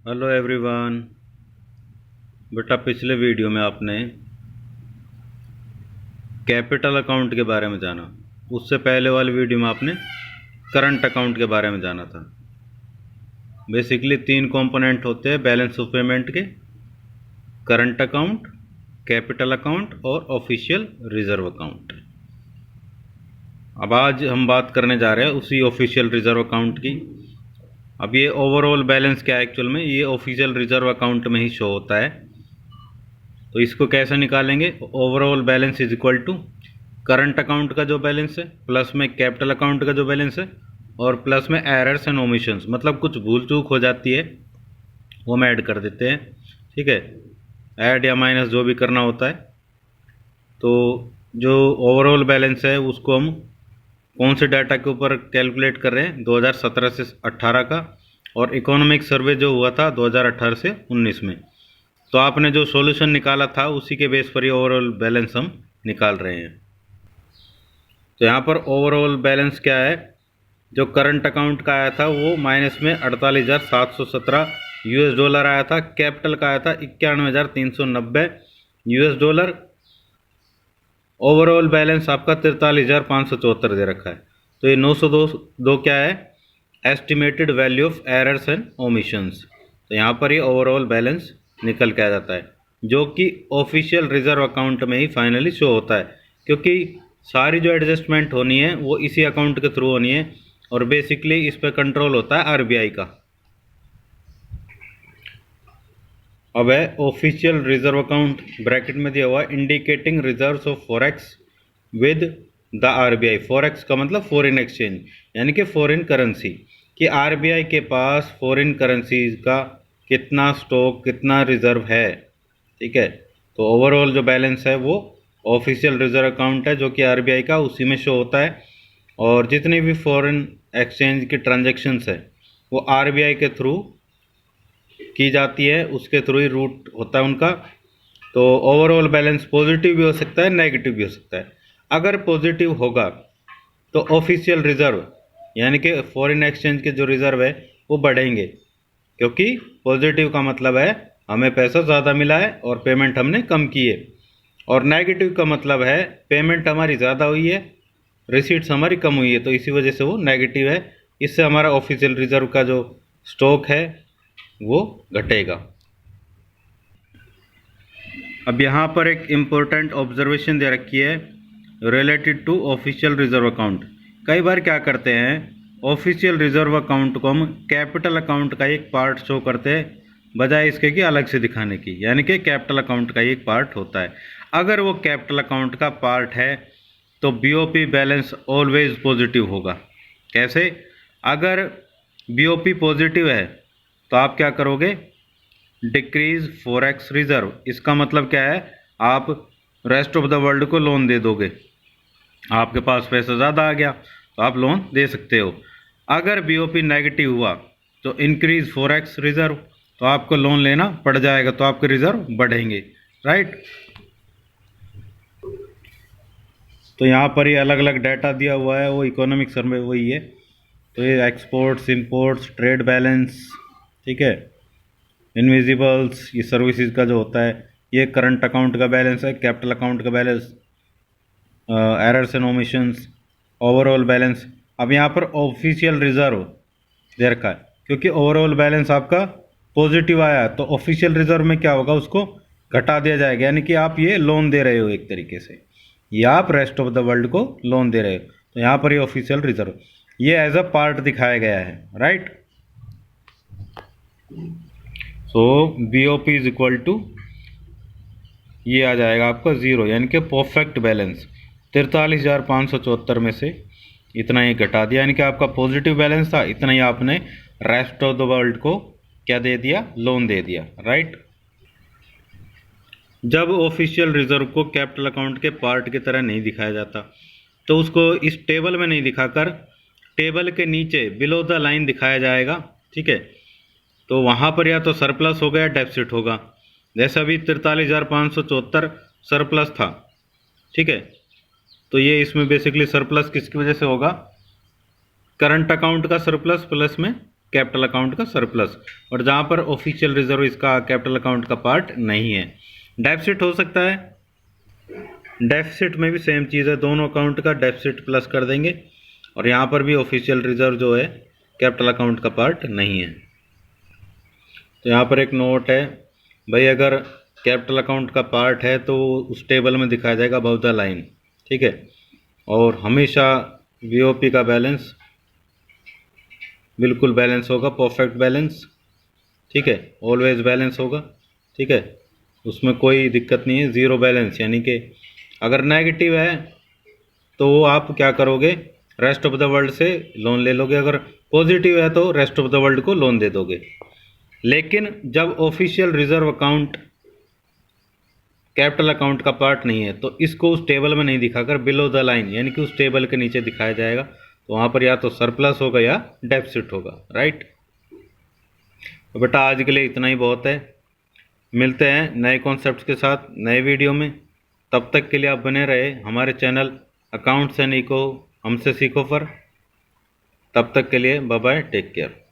Hello everyone. बेटा पिछले video में आपने कैपिटल अकाउंट के बारे में जाना। उससे पहले वाली वीडियो में आपने करंट अकाउंट के बारे में जाना था। बेसिकली 3 कंपोनेंट होते हैं बैलेंस ऑफ पेमेंट के: करंट अकाउंट, कैपिटल अकाउंट और ऑफिशियल रिजर्व अकाउंट। अब आज हम बात करने जा रहे हैं उसी ऑफिशियल रिजर्व अकाउंट की। अब ये ओवरऑल बैलेंस क्या है, एक्चुअल में ये ऑफिशियल रिजर्व अकाउंट में ही शो होता है। तो इसको कैसे निकालेंगे? Overall balance is equal to current account का जो बैलेंस है प्लस में कैपिटल अकाउंट का जो बैलेंस है और प्लस में एरर्स एंड ओमिशंस, मतलब कुछ भूल चूक हो जाती है वो हम ऐड कर देते हैं। ठीक है, ऐड या माइनस जो भी करना होता है। तो जो ओवरऑल बैलेंस है उसको हम कौन से डाटा के ऊपर कैलकुलेट कर रहे हैं? 2017 से 18 का, और इकोनॉमिक सर्वे जो हुआ था 2018 से 19 में। तो आपने जो सॉल्यूशन निकाला था उसी के बेस पर ये ओवरऑल बैलेंस हम निकाल रहे हैं। तो यहाँ पर ओवरऑल बैलेंस क्या है? जो करंट अकाउंट का आया था वो माइनस में 48,717 यूएस डॉलर आया था। कैपिटल का आया था 91,390 यूएस डॉलर। ओवरऑल बैलेंस आपका 43,574 दे रखा है। तो ये 902 क्या है? Estimated value of errors and omissions. तो यहाँ पर ये ओवरऑल बैलेंस निकल के आ जाता है, जो कि ऑफिशियल रिजर्व अकाउंट में ही फाइनली शो होता है, क्योंकि सारी जो एडजस्टमेंट होनी है वो इसी अकाउंट के थ्रू होनी है और बेसिकली इस पर कंट्रोल होता है आरबीआई का। अब है ऑफिशियल रिजर्व अकाउंट, ब्रैकेट में दिया हुआ indicating reserves of forex with the RBI. Forex का मतलब फॉरेन एक्सचेंज, यानी कि फॉरेन करेंसी, कि आरबीआई के पास फॉरेन करेंसीज का कितना स्टॉक, कितना रिजर्व है। ठीक है, तो ओवरऑल जो बैलेंस है वो ऑफिशियल रिजर्व अकाउंट है जो कि आरबीआई का, उसी में शो होता है। और जितनी भी फॉरेन एक्सचेंज की ट्रांजैक्शंस है वो आरबीआई के थ्रू की जाती है, उसके थ्रू ही रूट होता है उनका। तो ओवरऑल बैलेंस पॉजिटिव भी हो सकता है, नेगेटिव भी हो सकता है। अगर पॉजिटिव होगा तो ऑफिशियल रिजर्व यानी कि फॉरेन एक्सचेंज के जो रिजर्व है वो बढ़ेंगे, क्योंकि पॉजिटिव का मतलब है हमें पैसा ज़्यादा मिला है और पेमेंट हमने कम की है। और नेगेटिव का मतलब है पेमेंट हमारी ज़्यादा हुई है, रिसीट्स हमारी कम हुई है, तो इसी वजह से वो नेगेटिव है। इससे हमारा ऑफिशियल रिजर्व का जो स्टॉक है वो घटेगा। अब यहाँ पर एक इम्पोर्टेंट ऑब्जर्वेशन दे रखी है related to official reserve account. कई बार क्या करते हैं, ऑफिशियल रिजर्व अकाउंट को हम कैपिटल अकाउंट का एक पार्ट शो करते हैं बजाय इसके कि अलग से दिखाने की, यानी कि कैपिटल अकाउंट का एक पार्ट होता है। अगर वो कैपिटल अकाउंट का पार्ट है तो बीओपी बैलेंस ऑलवेज पॉजिटिव होगा। कैसे? अगर बीओपी पॉजिटिव है तो आप क्या करोगे? Decrease forex reserve. इसका मतलब क्या है? आप रेस्ट ऑफ द वर्ल्ड को लोन दे दोगे, आपके पास पैसा ज़्यादा आ गया तो आप लोन दे सकते हो। अगर बीओपी नेगेटिव हुआ तो इंक्रीज फॉरेक्स रिजर्व, तो आपको लोन लेना पड़ जाएगा, तो आपके रिजर्व बढ़ेंगे। राइट? तो यहाँ पर ये अलग अलग डाटा दिया हुआ है, वो इकोनॉमिक सर्वे वही है। तो ये एक्सपोर्ट्स, इंपोर्ट्स, ट्रेड बैलेंस, ठीक है, इनविजिबल्स, ये सर्विसेज का जो होता है, ये करंट अकाउंट का बैलेंस है, कैपिटल अकाउंट का balance, errors and omissions, overall balance. अब यहाँ पर ऑफिशियल रिजर्व दे रखा है, क्योंकि ओवरऑल बैलेंस आपका पॉजिटिव आया है तो ऑफिशियल रिजर्व में क्या होगा, उसको घटा दिया जाएगा, यानी कि आप ये लोन दे रहे हो एक तरीके से, या आप रेस्ट ऑफ द वर्ल्ड को लोन दे रहे हो। तो यहाँ पर ये ऑफिशियल रिजर्व ये एज अ पार्ट दिखाया गया है। Right? So BOP is equal to ये आ जाएगा आपका 0, यानी कि परफेक्ट बैलेंस। 43,574 में से इतना ही घटा दिया, यानी कि आपका पॉजिटिव बैलेंस था, इतना ही आपने रेस्ट ऑफ द वर्ल्ड को क्या दे दिया? लोन दे दिया। राइट? जब ऑफिशियल रिजर्व को कैपिटल अकाउंट के पार्ट की तरह नहीं दिखाया जाता तो उसको इस टेबल में नहीं दिखाकर टेबल के नीचे बिलो द लाइन दिखाया जाएगा। ठीक है, तो वहाँ पर या तो सरप्लस होगा या डेफिसिट होगा। जैसे अभी 43,574 सरप्लस था। ठीक है, तो ये इसमें बेसिकली सरप्लस किसकी वजह से होगा? करंट अकाउंट का सरप्लस प्लस में कैपिटल अकाउंट का सरप्लस, और जहाँ पर ऑफिशियल रिजर्व इसका कैपिटल अकाउंट का पार्ट नहीं है। डेफिसिट हो सकता है, डेफिसिट में भी सेम चीज़ है, दोनों अकाउंट का डेफिसिट प्लस कर देंगे, और यहाँ पर भी ऑफिशियल रिजर्व जो है कैपिटल अकाउंट का पार्ट नहीं है। तो यहाँ पर एक नोट है भाई, अगर कैपिटल अकाउंट का पार्ट है तो उस टेबल में दिखाया जाएगा अबव द लाइन, ठीक है। और हमेशा वीओपी का बैलेंस बिल्कुल बैलेंस होगा, परफेक्ट बैलेंस, ठीक है, ऑलवेज बैलेंस होगा, ठीक है, उसमें कोई दिक्कत नहीं है। ज़ीरो बैलेंस यानी कि अगर नेगेटिव है तो आप क्या करोगे, रेस्ट ऑफ द वर्ल्ड से लोन ले लोगे, अगर पॉजिटिव है तो रेस्ट ऑफ द वर्ल्ड को लोन दे दोगे। लेकिन जब official reserve account capital account का पार्ट नहीं है तो इसको उस टेबल में नहीं दिखाकर बिलो द लाइन यानी कि उस टेबल के नीचे दिखाया जाएगा, तो वहाँ पर या तो सरप्लस होगा या डेफिसिट होगा, राइट। तो बेटा आज के लिए इतना ही बहुत है, मिलते हैं नए कॉन्सेप्ट्स के साथ नए वीडियो में। तब तक के लिए आप बने रहे हमारे चैनल अकाउंट्स एंड इको हमसे सीखो पर। तब तक के लिए बाय बाय, टेक केयर।